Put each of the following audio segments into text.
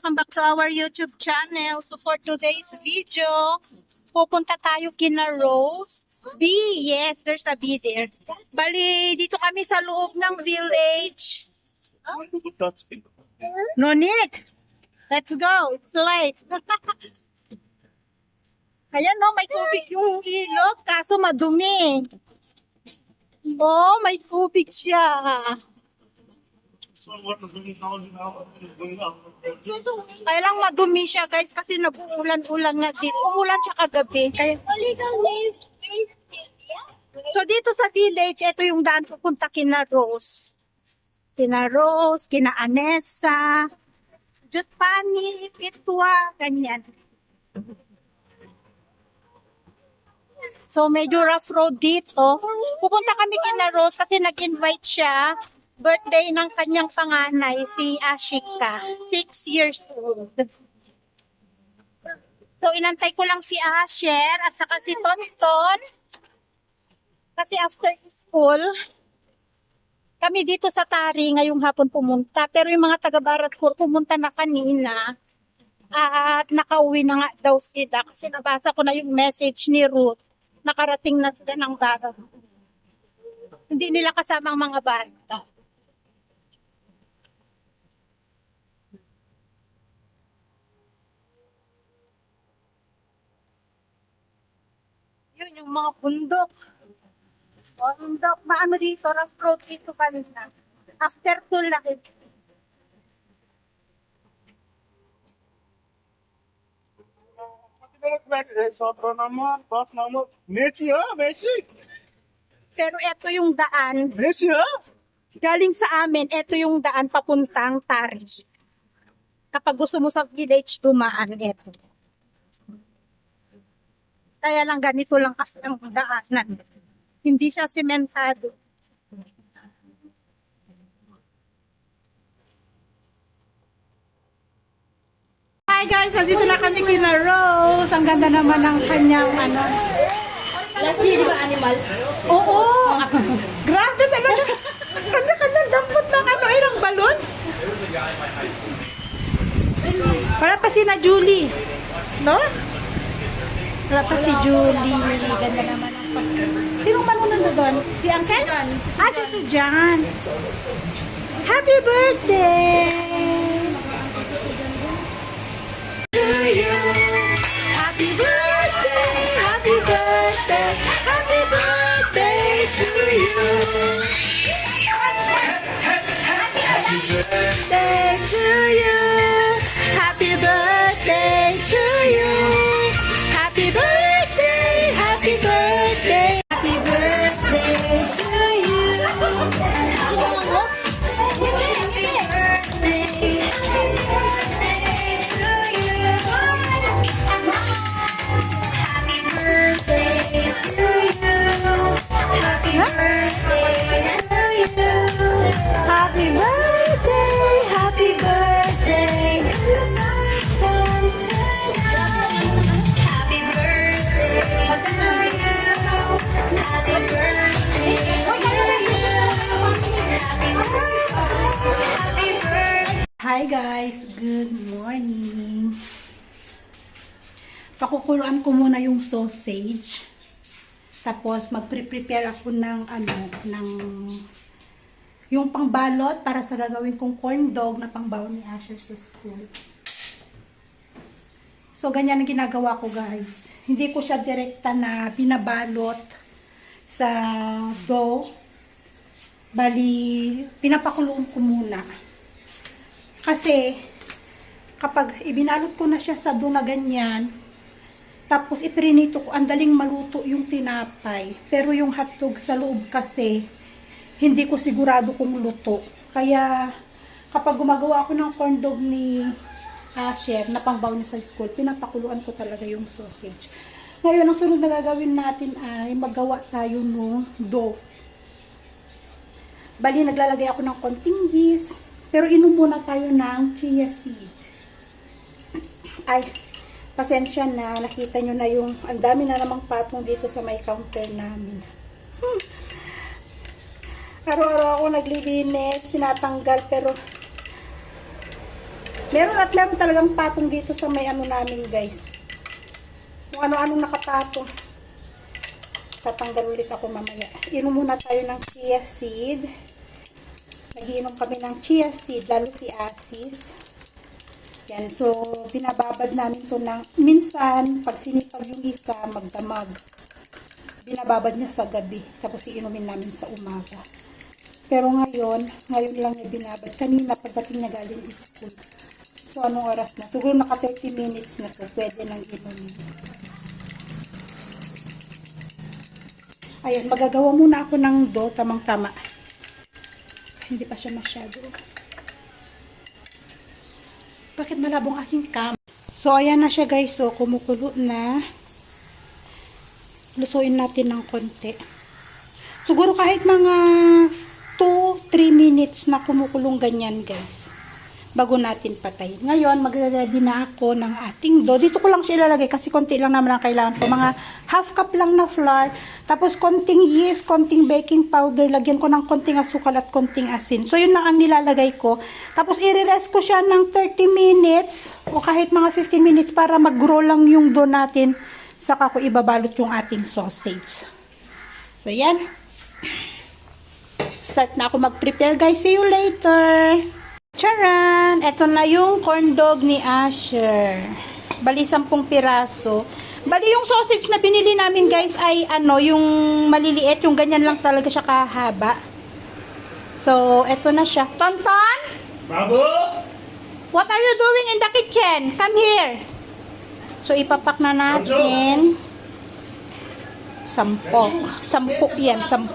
welcome back to our YouTube channel. So for today's video, pupunta tayo kina Rose. B, yes, there's a B there. Bali, dito kami sa loob ng village. No need. Let's go. It's late. Ayan no, may tubig yung ilog, kaso madumi. Oh, may tubig siya. Kaya lang madumi siya guys kasi nag-uulan-ulan nga dito. Umulan siya kagabi. Kaya... So dito sa village, ito yung daan pupunta kina Rose. Kina Rose, kina Anessa, Jutpani, Pitwa, ganyan. So medyo rough road dito. Pupunta kami kina Rose kasi nag-invite siya. Birthday ng kanyang panganay, si Ashika, 6 years old. So, inantay ko lang si Asher at saka si Tonton. Kasi after school, kami dito sa Tari ngayong hapon pumunta. Pero yung mga taga-Baratpur pumunta na kanina at nakauwi na nga daw sila. Kasi nabasa ko na yung message ni Ruth. Nakarating na sila ng Baratpur. Hindi nila kasama ang mga bata. Yun, yung mga bundok. O, bundok. Maano dito, rough road dito kanina. After 2 lakit. Pero ito yung daan. Galing sa amin, ito yung daan papuntang Tari. Kapag gusto mo sa village, dumaan ito. Kaya lang ganito lang kasi ang daanan. Hindi siya sementado. Hi guys, dito na kami kina Rose. Ang ganda naman ng kanyang ano. Last year, di ba animals? Oo! Grabe talaga. Kanya-kanyang dampot ng ano, ilang balloons. Wala pa si na Julie. No? Wala pa si Julie. Ganda naman ang pag... Sinong manunan doon? Si Uncle? Ah, si Sujan. Happy birthday! To you. Happy birthday! Happy birthday! Happy birthday to you! Happy birthday to you! Happy birthday to you! Happy birthday, happy birthday, happy birthday to you. Happy birthday, happy birthday. Hi guys, good morning. Pakukuluan ko muna yung sausage. Tapos magpre-prepare ako ng yung pangbalot para sa gagawin kong corn dog na pangbaon ni Asher sa school. So ganyan ang ginagawa ko guys. Hindi ko siya direkta na binabalot sa dough. Bali, pinapakuloon ko muna. Kasi, kapag ibinalot ko na siya sa dough na ganyan, tapos iprinito ko, andaling maluto yung tinapay. Pero yung hotdog sa loob kasi, hindi ko sigurado kung luto. Kaya, kapag gumagawa ako ng corn dog ni Asher, na pangbaw niya sa school, pinapakuluan ko talaga yung sausage. Ngayon, ang sunod na gagawin natin ay magawa tayo ng dough. Bali, naglalagay ako ng konting yeast. Pero inom muna tayo ng chia seed. Ay, pasensya na. Nakita nyo na yung, ang dami na namang patong dito sa may counter namin. Araw-araw ako naglilinis, tinatanggal, pero Meron at meron talagang patong dito sa may ano namin, guys. Kung ano-anong nakapatong. Tatanggal ulit ako mamaya. Inom muna tayo ng chia seed. Nagiinom kami ng chia seed, lalo si Asis. Yan, so binababad namin to ng minsan, pag sinipag yung isa, magdamag. Binababad niya sa gabi, tapos iinumin namin sa umaga. Pero ngayon lang niya binabad. Kanina, pagdating niya galing school. So, anong oras na? Siguro naka 30 minutes na to, pwede nang inumin. Ayan, magagawa muna ako ng dough, tamang-tama. Hindi pa siya masyado. Bakit malabong aking cam? So, ayan na siya guys. So, kumukulo na. Lutuin natin ng konti. Siguro kahit mga 2-3 minutes na kumukulong ganyan guys. Bago natin patayin. Ngayon, magre-ready na ako ng ating dough. Dito ko lang siya ilalagay kasi konti lang naman ang kailangan ko. Mga half cup lang na flour. Tapos konting yeast, konting baking powder. Lagyan ko ng konting asukal at konting asin. So, yun lang ang nilalagay ko. Tapos, i-rest ko siya ng 30 minutes o kahit mga 15 minutes para mag-grow lang yung dough natin. Saka ko ibabalot yung ating sausage. So, yan. Start na ako mag-prepare guys. See you later. Charan! Ito na yung corn dog ni Asher. Bali 10 piraso. Bali yung sausage na binili namin guys ay ano, yung maliliit, yung ganyan lang talaga siya kahaba. So, ito na siya. Tonton? Babu! What are you doing in the kitchen? Come here. So, ipapak na natin. 10. 10 yan, 10.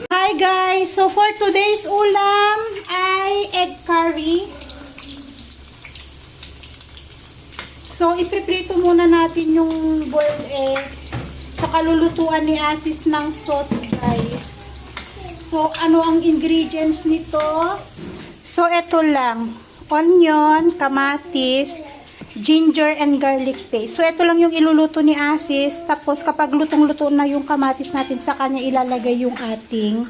Hi guys! So for today's ulam ay egg curry. So ipiprito muna natin yung boiled egg. Saka lulutuan ni Asis ng sauce guys. So ano ang ingredients nito? So ito lang. Onion, kamatis, ginger and garlic paste. So ito lang yung iluluto ni Asis. Tapos kapag lutong-luto na yung kamatis natin, sa kanya ilalagay yung ating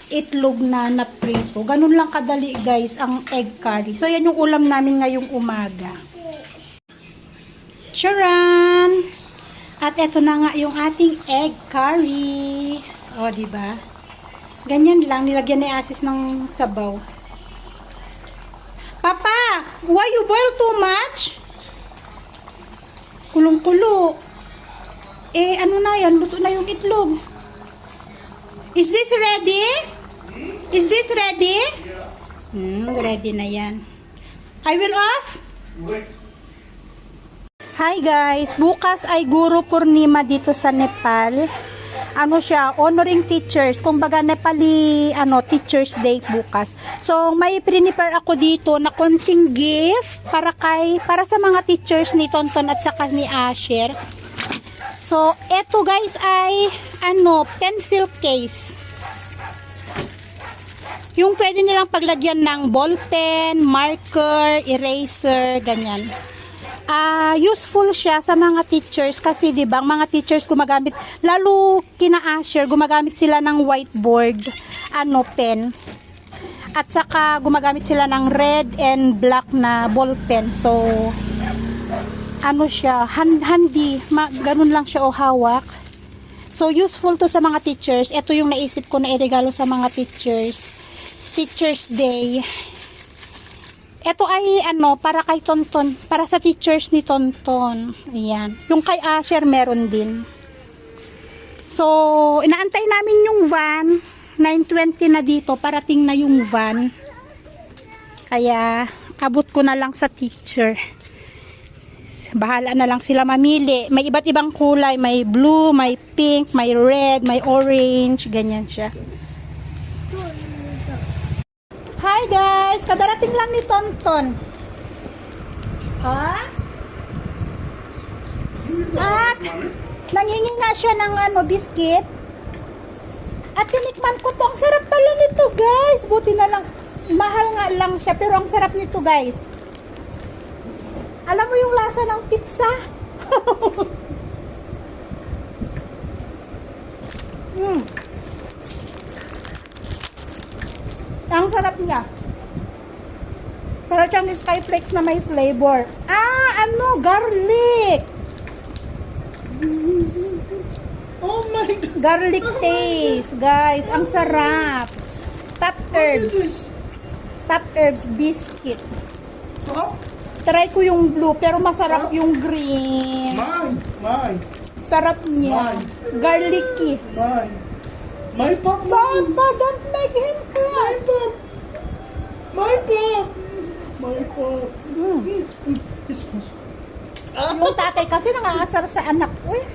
itlog na naprito. Ganun lang kadali guys ang egg curry. So yan yung ulam namin ngayong umaga. Charan! At ito na nga yung ating egg curry. O, diba? Ganyan lang, nilagyan ni Asis ng sabaw. Papa, why you boil too much? Kulong-kulo. Eh, ano na yan? Luto na yung itlog. Is this ready? Is this ready? Ready na yan. I will off. Hi guys, bukas ay Guru Purnima dito sa Nepal. Ano siya, honoring teachers. Kumbaga Nepali Teachers Day bukas. So may prepare ako dito na konting gift para sa mga teachers ni Tonton at saka ni Asher. So eto guys ay pencil case. Yung pwede nilang paglagyan ng ballpen, marker, eraser, ganyan. Useful siya sa mga teachers kasi 'di ba, mga teachers gumagamit, lalo kina Asher, gumagamit sila ng whiteboard, pen. At saka gumagamit sila ng red and black na ballpen. So siya, handy, ganun lang siya hawak. So useful to sa mga teachers. Ito yung naisip ko na iregalo sa mga teachers. Teachers Day. Ito ay para kay Tonton, para sa teachers ni Tonton. Ayan. Yung kay Asher meron din. So, inaantay namin yung van. 9:20 na dito, parating na yung van. Kaya, abot ko na lang sa teacher. Bahala na lang sila mamili. May iba't ibang kulay. May blue, may pink, may red, may orange. Ganyan siya. Hi guys! Kadarating lang ni Tonton. At nanghingi nga siya ng biscuit. At tinikman ko to. Ang sarap pala nito guys. Buti na lang. Mahal nga lang siya. Pero ang sarap nito guys. Alam mo yung lasa ng pizza? Ang sarap niya. Para siyang Skyflakes na may flavor. Garlic. Oh my God. Garlic taste, guys. Ang sarap. Top herbs. Top herbs biscuit. Oh, Try ko yung blue, pero masarap yung green. mine. Sarap niya. Garlicky. My pop. Papa, don't make him cry. My pop. Yung tatay kasi nangaasar sa anak ko eh.